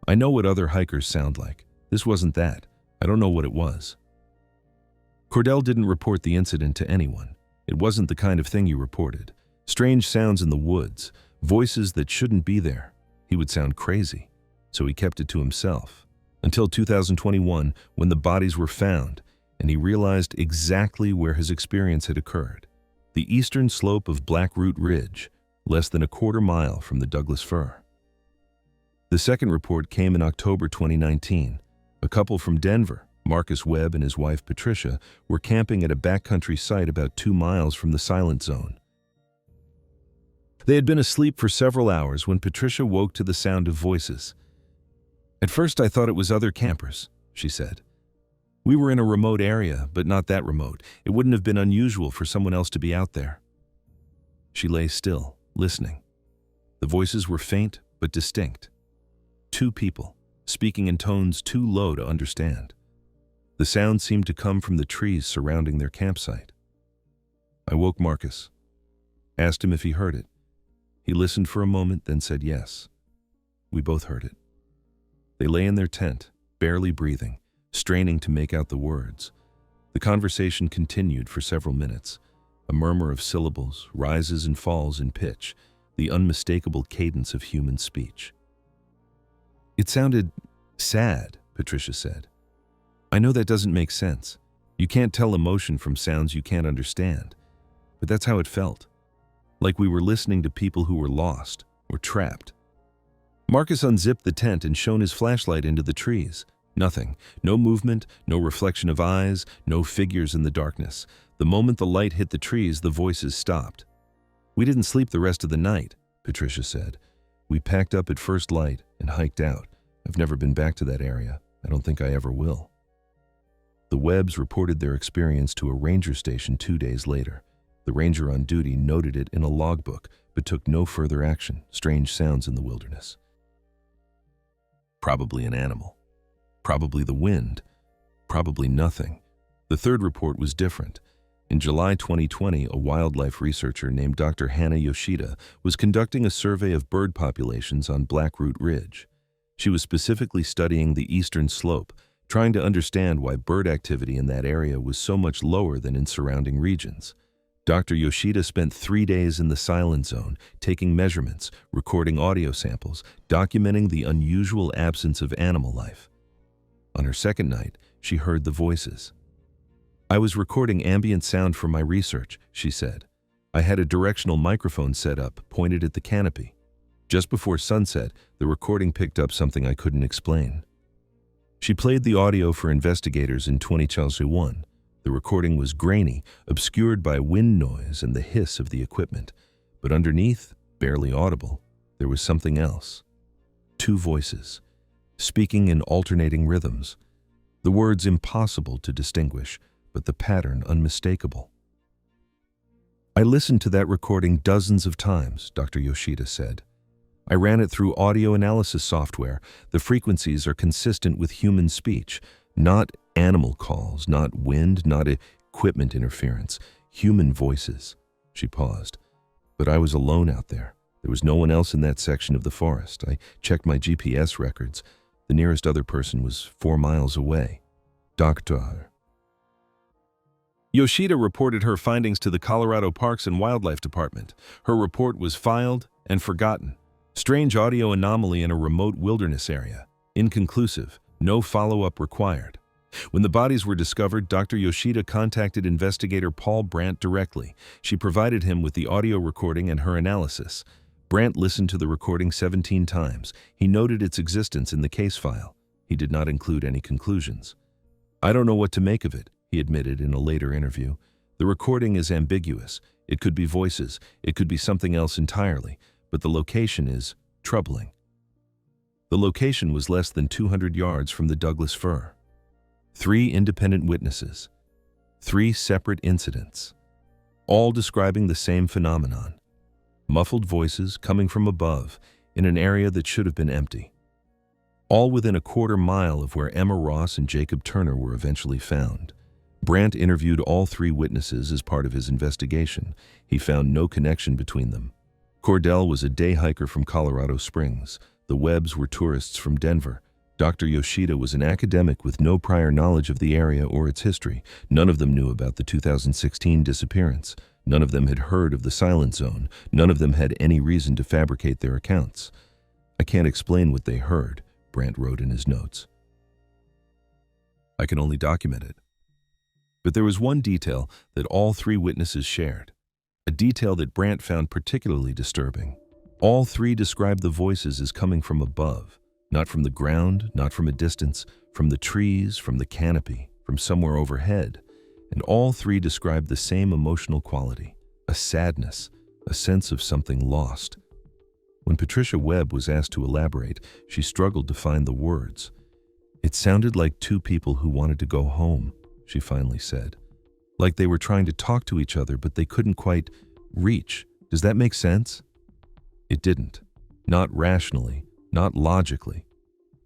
"I know what other hikers sound like. This wasn't that. I don't know what it was." Cordell didn't report the incident to anyone. It wasn't the kind of thing you reported. Strange sounds in the woods, voices that shouldn't be there. He would sound crazy, so he kept it to himself. Until 2021, when the bodies were found, and he realized exactly where his experience had occurred. The eastern slope of Black Root Ridge, less than a quarter mile from the Douglas Fir. The second report came in October 2019. A couple from Denver, Marcus Webb and his wife Patricia, were camping at a backcountry site about 2 miles from the silent zone. They had been asleep for several hours when Patricia woke to the sound of voices. "At first I thought it was other campers," she said. "We were in a remote area, but not that remote. It wouldn't have been unusual for someone else to be out there." She lay still, listening. The voices were faint but distinct. Two people, speaking in tones too low to understand. The sound seemed to come from the trees surrounding their campsite. I woke Marcus, asked him if he heard it. He listened for a moment, then said yes. We both heard it. They lay in their tent, barely breathing, straining to make out the words. The conversation continued for several minutes, a murmur of syllables, rises and falls in pitch, the unmistakable cadence of human speech. "It sounded sad," Patricia said. "I know that doesn't make sense. You can't tell emotion from sounds you can't understand. But that's how it felt. Like we were listening to people who were lost or trapped." Marcus unzipped the tent and shone his flashlight into the trees. Nothing. No movement, no reflection of eyes, no figures in the darkness. The moment the light hit the trees, the voices stopped. "We didn't sleep the rest of the night," Patricia said. "We packed up at first light and hiked out. I've never been back to that area. I don't think I ever will." The Webbs reported their experience to a ranger station 2 days later. The ranger on duty noted it in a logbook, but took no further action. Strange sounds in the wilderness. Probably an animal. Probably the wind. Probably nothing. The third report was different. In July 2020, a wildlife researcher named Dr. Hannah Yoshida was conducting a survey of bird populations on Blackroot Ridge. She was specifically studying the eastern slope, trying to understand why bird activity in that area was so much lower than in surrounding regions. Dr. Yoshida spent 3 days in the silent zone, taking measurements, recording audio samples, documenting the unusual absence of animal life. On her second night, she heard the voices. "I was recording ambient sound for my research," she said. "I had a directional microphone set up, pointed at the canopy. Just before sunset, the recording picked up something I couldn't explain." She played the audio for investigators in 2021. The recording was grainy, obscured by wind noise and the hiss of the equipment. But underneath, barely audible, there was something else. 2 voices, speaking in alternating rhythms. The words impossible to distinguish, but the pattern unmistakable. "I listened to that recording dozens of times," Dr. Yoshida said. "I ran it through audio analysis software. The frequencies are consistent with human speech, not animal calls, not wind, not equipment interference, human voices." She paused. "But I was alone out there. There was no one else in that section of the forest. I checked my GPS records. The nearest other person was 4 miles away." Dr. Yoshida reported her findings to the Colorado Parks and Wildlife Department. Her report was filed and forgotten. Strange audio anomaly in a remote wilderness area. Inconclusive. No follow-up required. When the bodies were discovered, Dr. Yoshida contacted investigator Paul Brandt directly. She provided him with the audio recording and her analysis. Brandt listened to the recording 17 times. He noted its existence in the case file. He did not include any conclusions. "I don't know what to make of it," he admitted in a later interview. "The recording is ambiguous. It could be voices. It could be something else entirely. But the location is troubling." The location was less than 200 yards from the Douglas fir. 3 independent witnesses. 3 separate incidents. All describing the same phenomenon. Muffled voices coming from above in an area that should have been empty. All within a quarter mile of where Emma Ross and Jacob Turner were eventually found. Brandt interviewed all 3 witnesses as part of his investigation. He found no connection between them. Cordell was a day hiker from Colorado Springs. The Webbs were tourists from Denver. Dr. Yoshida was an academic with no prior knowledge of the area or its history. None of them knew about the 2016 disappearance. None of them had heard of the Silent Zone. None of them had any reason to fabricate their accounts. "I can't explain what they heard," Brandt wrote in his notes. "I can only document it." But there was one detail that all 3 witnesses shared. A detail that Brandt found particularly disturbing. All 3 described the voices as coming from above, not from the ground, not from a distance, from the trees, from the canopy, from somewhere overhead. And all 3 described the same emotional quality, a sadness, a sense of something lost. When Patricia Webb was asked to elaborate, she struggled to find the words. "It sounded like 2 people who wanted to go home," she finally said. "Like they were trying to talk to each other, but they couldn't quite reach. Does that make sense?" It didn't. Not rationally, not logically.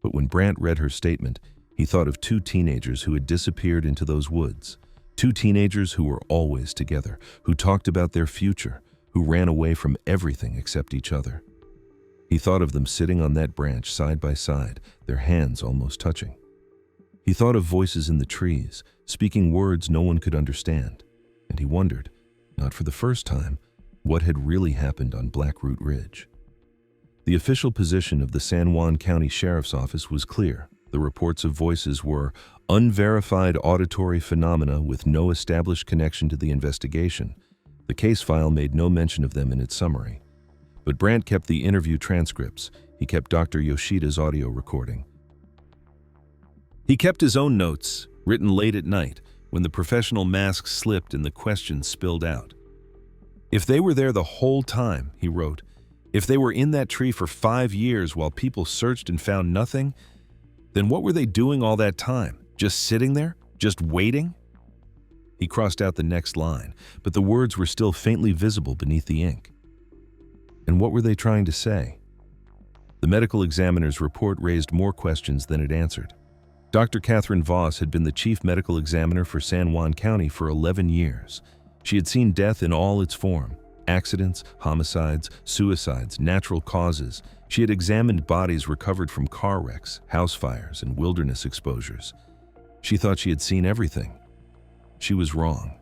But when Brandt read her statement, he thought of 2 teenagers who had disappeared into those woods. 2 teenagers who were always together, who talked about their future, who ran away from everything except each other. He thought of them sitting on that branch side by side, their hands almost touching. He thought of voices in the trees, speaking words no one could understand. And he wondered, not for the first time, What had really happened on Blackroot Ridge? The official position of the San Juan County Sheriff's Office was clear. The reports of voices were unverified auditory phenomena with no established connection to the investigation. The case file made no mention of them in its summary. But Brandt kept the interview transcripts. He kept Dr. Yoshida's audio recording. He kept his own notes, written late at night, when the professional mask slipped and the questions spilled out. "If they were there the whole time," he wrote, "if they were in that tree for 5 years while people searched and found nothing, then what were they doing all that time? Just sitting there? Just waiting?" He crossed out the next line, but the words were still faintly visible beneath the ink. And what were they trying to say? The medical examiner's report raised more questions than it answered. Dr. Catherine Voss had been the chief medical examiner for San Juan County for 11 years. She had seen death in all its form: accidents, homicides, suicides, natural causes. She had examined bodies recovered from car wrecks, house fires, and wilderness exposures. She thought she had seen everything. She was wrong.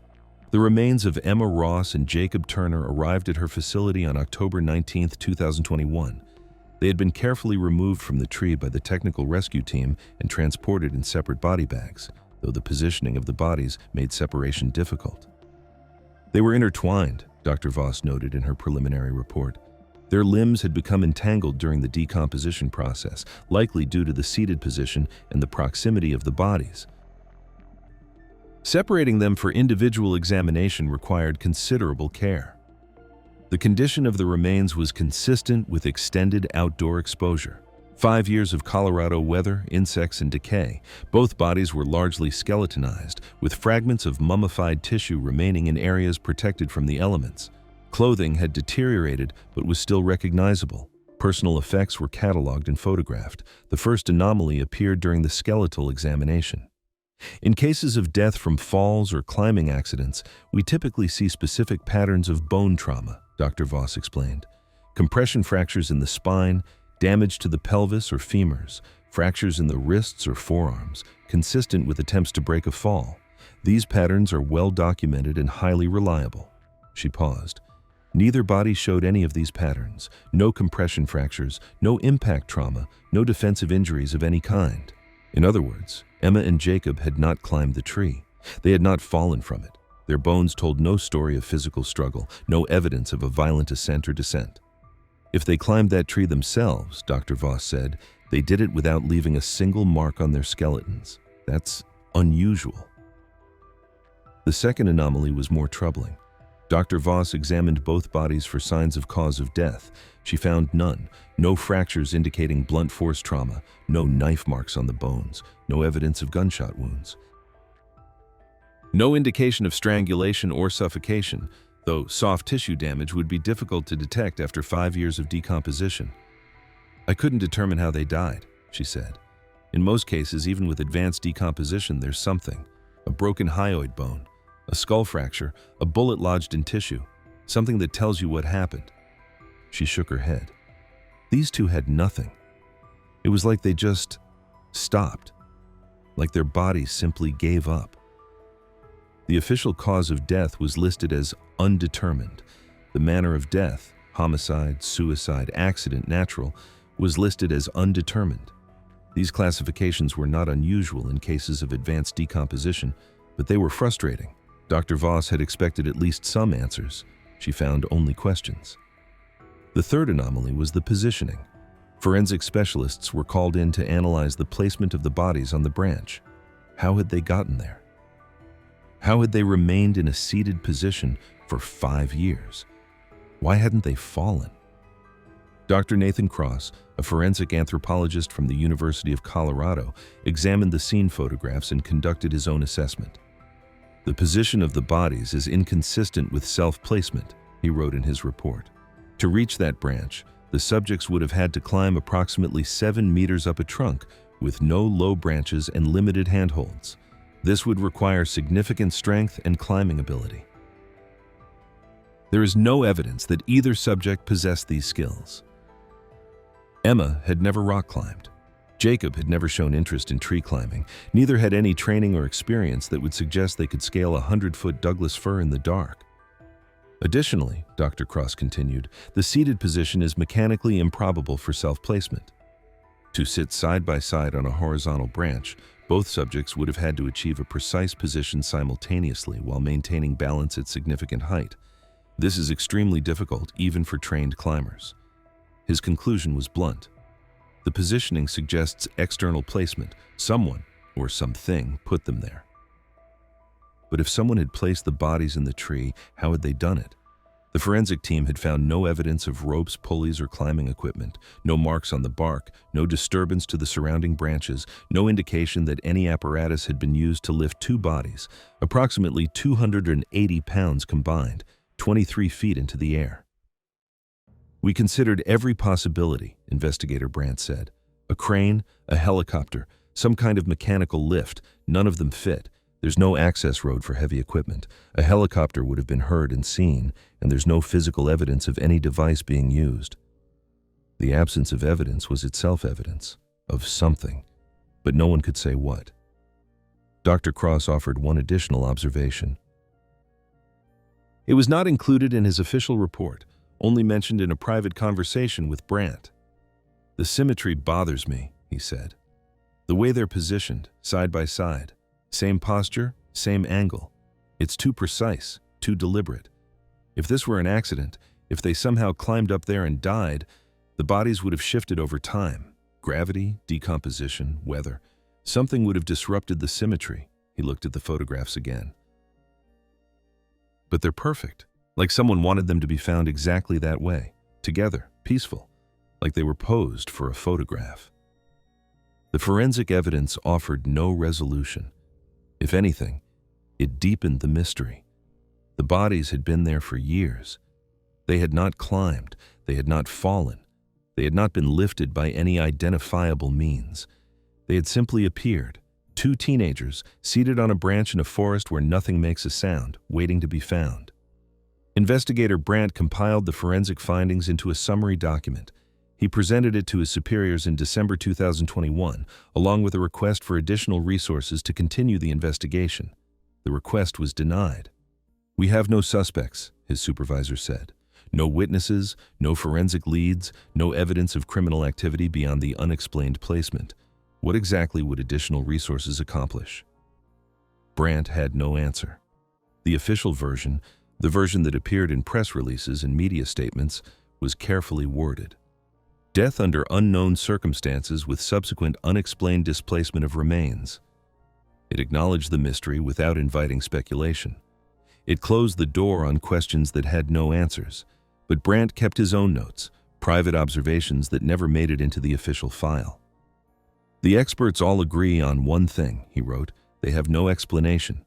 The remains of Emma Ross and Jacob Turner arrived at her facility on October 19, 2021. They had been carefully removed from the tree by the technical rescue team and transported in separate body bags, though the positioning of the bodies made separation difficult. They were intertwined, Dr. Voss noted in her preliminary report. Their limbs had become entangled during the decomposition process, likely due to the seated position and the proximity of the bodies. Separating them for individual examination required considerable care. The condition of the remains was consistent with extended outdoor exposure. 5 years of Colorado weather, insects, and decay. Both bodies were largely skeletonized, with fragments of mummified tissue remaining in areas protected from the elements. Clothing had deteriorated but was still recognizable. Personal effects were cataloged and photographed. The first anomaly appeared during the skeletal examination. In cases of death from falls or climbing accidents, we typically see specific patterns of bone trauma, Dr. Voss explained. Compression fractures in the spine, damage to the pelvis or femurs, fractures in the wrists or forearms, consistent with attempts to break a fall. These patterns are well documented and highly reliable. She paused. Neither body showed any of these patterns. No compression fractures, no impact trauma, no defensive injuries of any kind. In other words, Emma and Jacob had not climbed the tree. They had not fallen from it. Their bones told no story of physical struggle, no evidence of a violent ascent or descent. If they climbed that tree themselves, Dr. Voss said, they did it without leaving a single mark on their skeletons. That's unusual. The second anomaly was more troubling. Dr. Voss examined both bodies for signs of cause of death. She found none. No fractures indicating blunt force trauma, no knife marks on the bones, no evidence of gunshot wounds. No indication of strangulation or suffocation, though soft tissue damage would be difficult to detect after 5 years of decomposition. "I couldn't determine how they died," she said. "In most cases, even with advanced decomposition, there's something. A broken hyoid bone, a skull fracture, a bullet lodged in tissue, something that tells you what happened." She shook her head. These two had nothing. It was like they just stopped, like their bodies simply gave up. The official cause of death was listed as undetermined. The manner of death, homicide, suicide, accident, natural, was listed as undetermined. These classifications were not unusual in cases of advanced decomposition, but they were frustrating. Dr. Voss had expected at least some answers. She found only questions. The third anomaly was the positioning. Forensic specialists were called in to analyze the placement of the bodies on the branch. How had they gotten there? How had they remained in a seated position for 5 years? Why hadn't they fallen? Dr. Nathan Cross, a forensic anthropologist from the University of Colorado, examined the scene photographs and conducted his own assessment. "The position of the bodies is inconsistent with self-placement," he wrote in his report. To reach that branch, the subjects would have had to climb approximately 7 meters up a trunk with no low branches and limited handholds. This would require significant strength and climbing ability. There is no evidence that either subject possessed these skills. Emma had never rock climbed. Jacob had never shown interest in tree climbing. Neither had any training or experience that would suggest they could scale a 100-foot Douglas fir in the dark. Additionally, Dr. Cross continued, the seated position is mechanically improbable for self-placement. To sit side by side on a horizontal branch, both subjects would have had to achieve a precise position simultaneously while maintaining balance at significant height. This is extremely difficult even for trained climbers. His conclusion was blunt. The positioning suggests external placement. Someone, or something, put them there. But if someone had placed the bodies in the tree, how had they done it? The forensic team had found no evidence of ropes, pulleys, or climbing equipment, no marks on the bark, no disturbance to the surrounding branches, no indication that any apparatus had been used to lift two bodies, approximately 280 pounds combined, 23 feet into the air. We considered every possibility, Investigator Brandt said. A crane, a helicopter, some kind of mechanical lift, none of them fit. There's no access road for heavy equipment. A helicopter would have been heard and seen, and there's no physical evidence of any device being used. The absence of evidence was itself evidence of something, but no one could say what. Dr. Cross offered one additional observation. It was not included in his official report, only mentioned in a private conversation with Brandt. The symmetry bothers me, he said. The way they're positioned, side by side. Same posture, same angle. It's too precise, too deliberate. If this were an accident, if they somehow climbed up there and died, the bodies would have shifted over time. Gravity, decomposition, weather. Something would have disrupted the symmetry. He looked at the photographs again. But they're perfect, like someone wanted them to be found exactly that way, together, peaceful, like they were posed for a photograph. The forensic evidence offered no resolution. If anything, it deepened the mystery. The bodies had been there for years. They had not climbed, they had not fallen, they had not been lifted by any identifiable means. They had simply appeared, two teenagers seated on a branch in a forest where nothing makes a sound, waiting to be found. Investigator Brandt compiled the forensic findings into a summary document. He presented it to his superiors in December 2021, along with a request for additional resources to continue the investigation. The request was denied. We have no suspects, his supervisor said. No witnesses, no forensic leads, no evidence of criminal activity beyond the unexplained placement. What exactly would additional resources accomplish? Brandt had no answer. The official version, the version that appeared in press releases and media statements, was carefully worded. Death under unknown circumstances with subsequent unexplained displacement of remains. It acknowledged the mystery without inviting speculation. It closed the door on questions that had no answers, but Brandt kept his own notes, private observations that never made it into the official file. The experts all agree on one thing, he wrote. They have no explanation.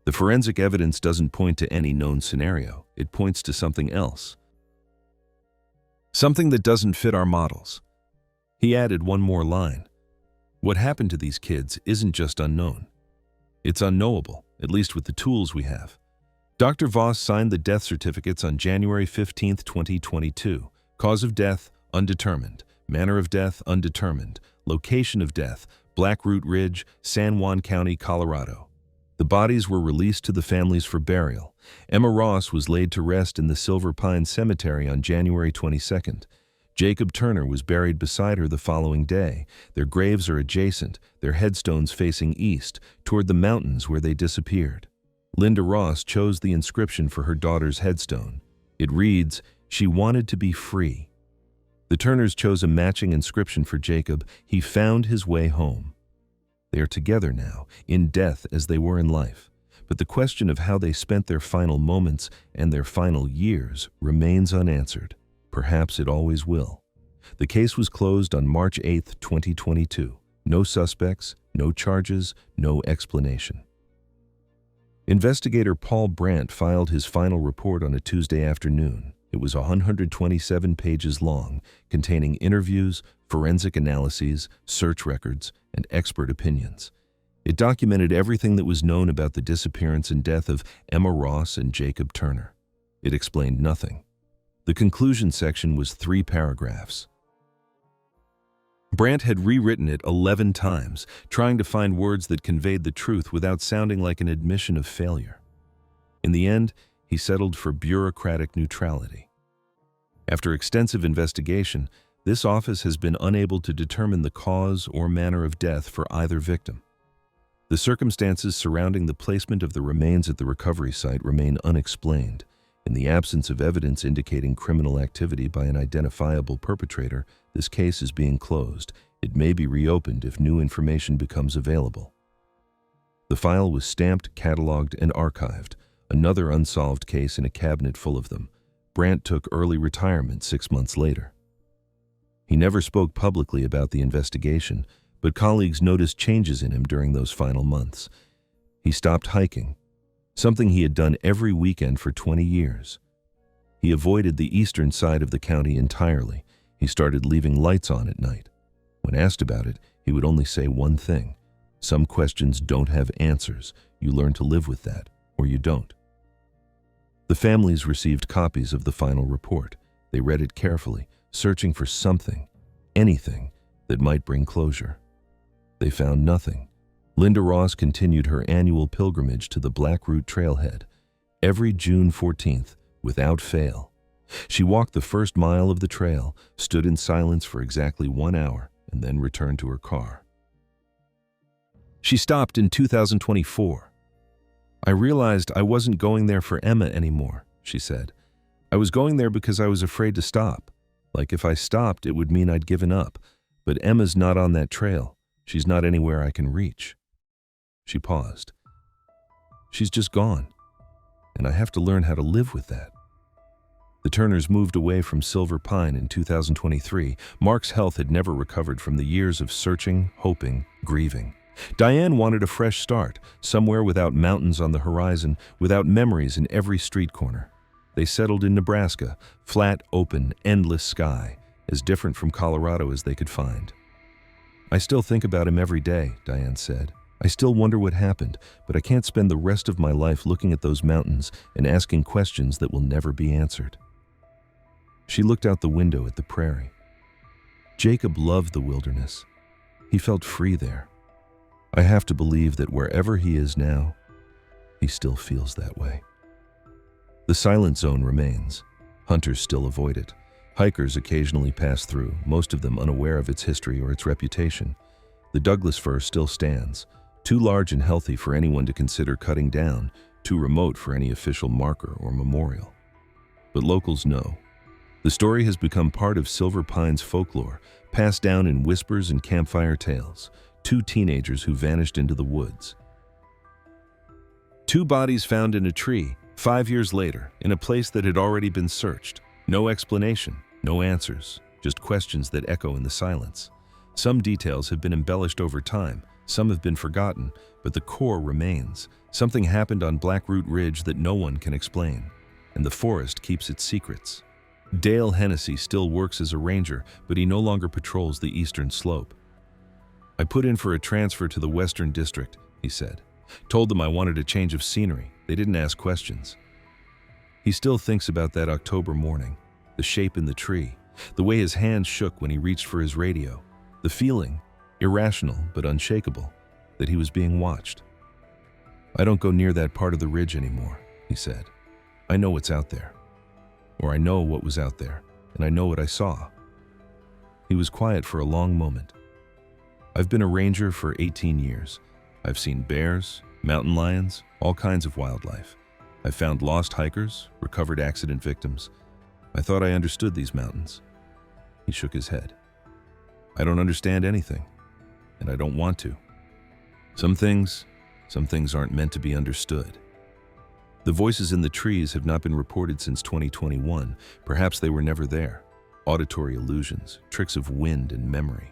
The forensic evidence doesn't point to any known scenario. It points to something else. Something that doesn't fit our models. He added one more line. What happened to these kids isn't just unknown. It's unknowable, at least with the tools we have. Dr. Voss signed the death certificates on January 15, 2022. Cause of death, undetermined. Manner of death, undetermined. Location of death, Black Root Ridge, San Juan County, Colorado. The bodies were released to the families for burial. Emma Ross was laid to rest in the Silver Pine Cemetery on January 22nd. Jacob Turner was buried beside her the following day. Their graves are adjacent, their headstones facing east, toward the mountains where they disappeared. Linda Ross chose the inscription for her daughter's headstone. It reads, "She wanted to be free." The Turners chose a matching inscription for Jacob. He found his way home. They are together now, in death as they were in life. But the question of how they spent their final moments and their final years remains unanswered. Perhaps it always will. The case was closed on March 8, 2022. No suspects, no charges, no explanation. Investigator Paul Brandt filed his final report on a Tuesday afternoon. It was 127 pages long, containing interviews, forensic analyses, search records, and expert opinions. It documented everything that was known about the disappearance and death of Emma Ross and Jacob Turner. It explained nothing. The conclusion section was 3 paragraphs. Brandt had rewritten it 11 times, trying to find words that conveyed the truth without sounding like an admission of failure. In the end, he settled for bureaucratic neutrality. After extensive investigation, this office has been unable to determine the cause or manner of death for either victim. The circumstances surrounding the placement of the remains at the recovery site remain unexplained. In the absence of evidence indicating criminal activity by an identifiable perpetrator, this case is being closed. It may be reopened if new information becomes available. The file was stamped, cataloged, and archived, another unsolved case in a cabinet full of them. Brandt took early retirement 6 months later. He never spoke publicly about the investigation, but colleagues noticed changes in him during those final months. He stopped hiking, something he had done every weekend for 20 years. He avoided the eastern side of the county entirely. He started leaving lights on at night. When asked about it, he would only say one thing: some questions don't have answers. You learn to live with that, or you don't. The families received copies of the final report. They read it carefully, searching for something, anything, that might bring closure. They found nothing. Linda Ross continued her annual pilgrimage to the Black Root Trailhead every June 14th, without fail. She walked the first mile of the trail, stood in silence for exactly 1 hour, and then returned to her car. She stopped in 2024. "I realized I wasn't going there for Emma anymore," she said. "I was going there because I was afraid to stop. Like if I stopped, it would mean I'd given up. But Emma's not on that trail. She's not anywhere I can reach." She paused. "She's just gone. And I have to learn how to live with that." The Turners moved away from Silver Pine in 2023. Mark's health had never recovered from the years of searching, hoping, grieving. Diane wanted a fresh start, somewhere without mountains on the horizon, without memories in every street corner. They settled in Nebraska, flat, open, endless sky, as different from Colorado as they could find. "I still think about him every day," Diane said. "I still wonder what happened, but I can't spend the rest of my life looking at those mountains and asking questions that will never be answered." She looked out the window at the prairie. Jacob loved the wilderness. He felt free there. I have to believe that wherever he is now, he still feels that way. The silent zone remains. Hunters still avoid it. Hikers occasionally pass through, most of them unaware of its history or its reputation. The Douglas fir still stands, too large and healthy for anyone to consider cutting down, too remote for any official marker or memorial. But locals know. The story has become part of Silver Pine's folklore, passed down in whispers and campfire tales. 2 teenagers who vanished into the woods. 2 bodies found in a tree 5 years later, in a place that had already been searched. No explanation, no answers, just questions that echo in the silence. Some details have been embellished over time, some have been forgotten, but the core remains. Something happened on Black Root Ridge that no one can explain, and the forest keeps its secrets. Dale Hennessy still works as a ranger, but he no longer patrols the eastern slope. "I put in for a transfer to the Western District," he said. "Told them I wanted a change of scenery. They didn't ask questions." He still thinks about that October morning, the shape in the tree, the way his hands shook when he reached for his radio, the feeling, irrational but unshakable, that he was being watched. "I don't go near that part of the ridge anymore," he said. "I know what's out there. Or I know what was out there, and I know what I saw." He was quiet for a long moment. "I've been a ranger for 18 years. I've seen bears, mountain lions, all kinds of wildlife. I've found lost hikers, recovered accident victims. I thought I understood these mountains." He shook his head. "I don't understand anything, and I don't want to. Some things aren't meant to be understood." The voices in the trees have not been reported since 2021. Perhaps they were never there. Auditory illusions, tricks of wind and memory.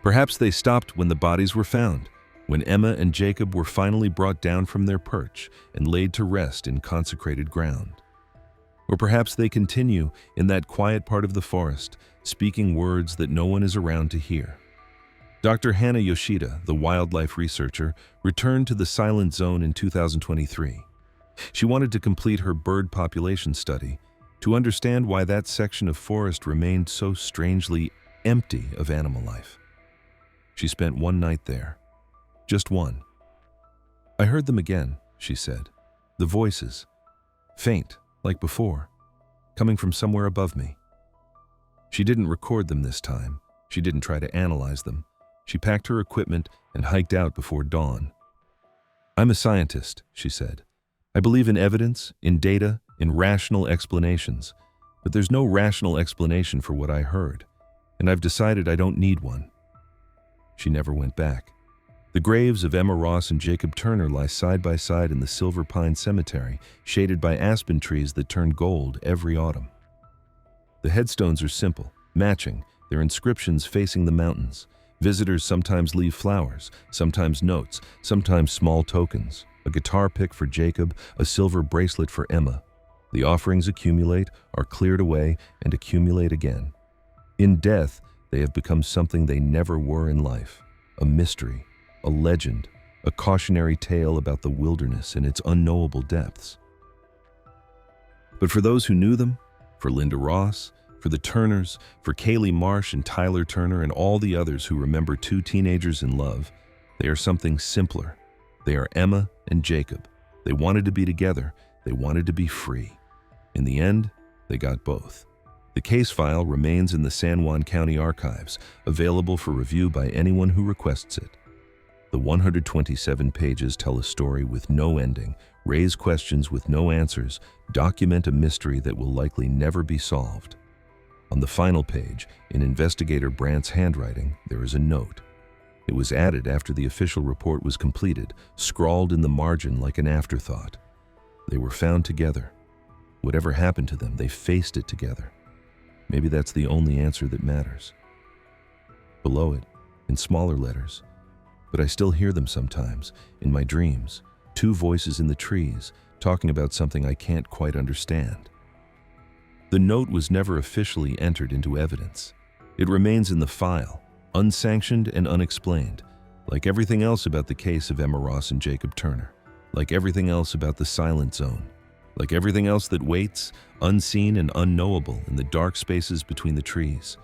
Perhaps they stopped when the bodies were found, when Emma and Jacob were finally brought down from their perch and laid to rest in consecrated ground. Or perhaps they continue in that quiet part of the forest, speaking words that no one is around to hear. Dr. Hannah Yoshida, the wildlife researcher, returned to the Silent Zone in 2023. She wanted to complete her bird population study, to understand why that section of forest remained so strangely empty of animal life. She spent one night there. Just one. "I heard them again," she said. The voices, faint, like before, coming from somewhere above me. She didn't record them this time. She didn't try to analyze them. She packed her equipment and hiked out before dawn. "I'm a scientist," she said. "I believe in evidence, in data, in rational explanations. But there's no rational explanation for what I heard, and I've decided I don't need one." She never went back. The graves of Emma Ross and Jacob Turner lie side by side in the Silver Pine Cemetery, shaded by aspen trees that turn gold every autumn. The headstones are simple, matching, their inscriptions facing the mountains. Visitors sometimes leave flowers, sometimes notes, sometimes small tokens, a guitar pick for Jacob, a silver bracelet for Emma. The offerings accumulate, are cleared away, and accumulate again. In death, they have become something they never were in life, a mystery, a legend, a cautionary tale about the wilderness and its unknowable depths. But for those who knew them, for Linda Ross, for the Turners, for Kaylee Marsh and Tyler Turner and all the others who remember two teenagers in love, they are something simpler. They are Emma and Jacob. They wanted to be together. They wanted to be free. In the end, they got both. The case file remains in the San Juan County Archives, available for review by anyone who requests it. The 127 pages tell a story with no ending, raise questions with no answers, document a mystery that will likely never be solved. On the final page, in investigator Brandt's handwriting, there is a note. It was added after the official report was completed, scrawled in the margin like an afterthought. They were found together. Whatever happened to them, they faced it together. Maybe that's the only answer that matters. Below it, in smaller letters, but I still hear them sometimes, in my dreams, two voices in the trees, talking about something I can't quite understand. The note was never officially entered into evidence. It remains in the file, unsanctioned and unexplained, like everything else about the case of Emma Ross and Jacob Turner, like everything else about the Silent Zone, like everything else that waits, unseen and unknowable in the dark spaces between the trees.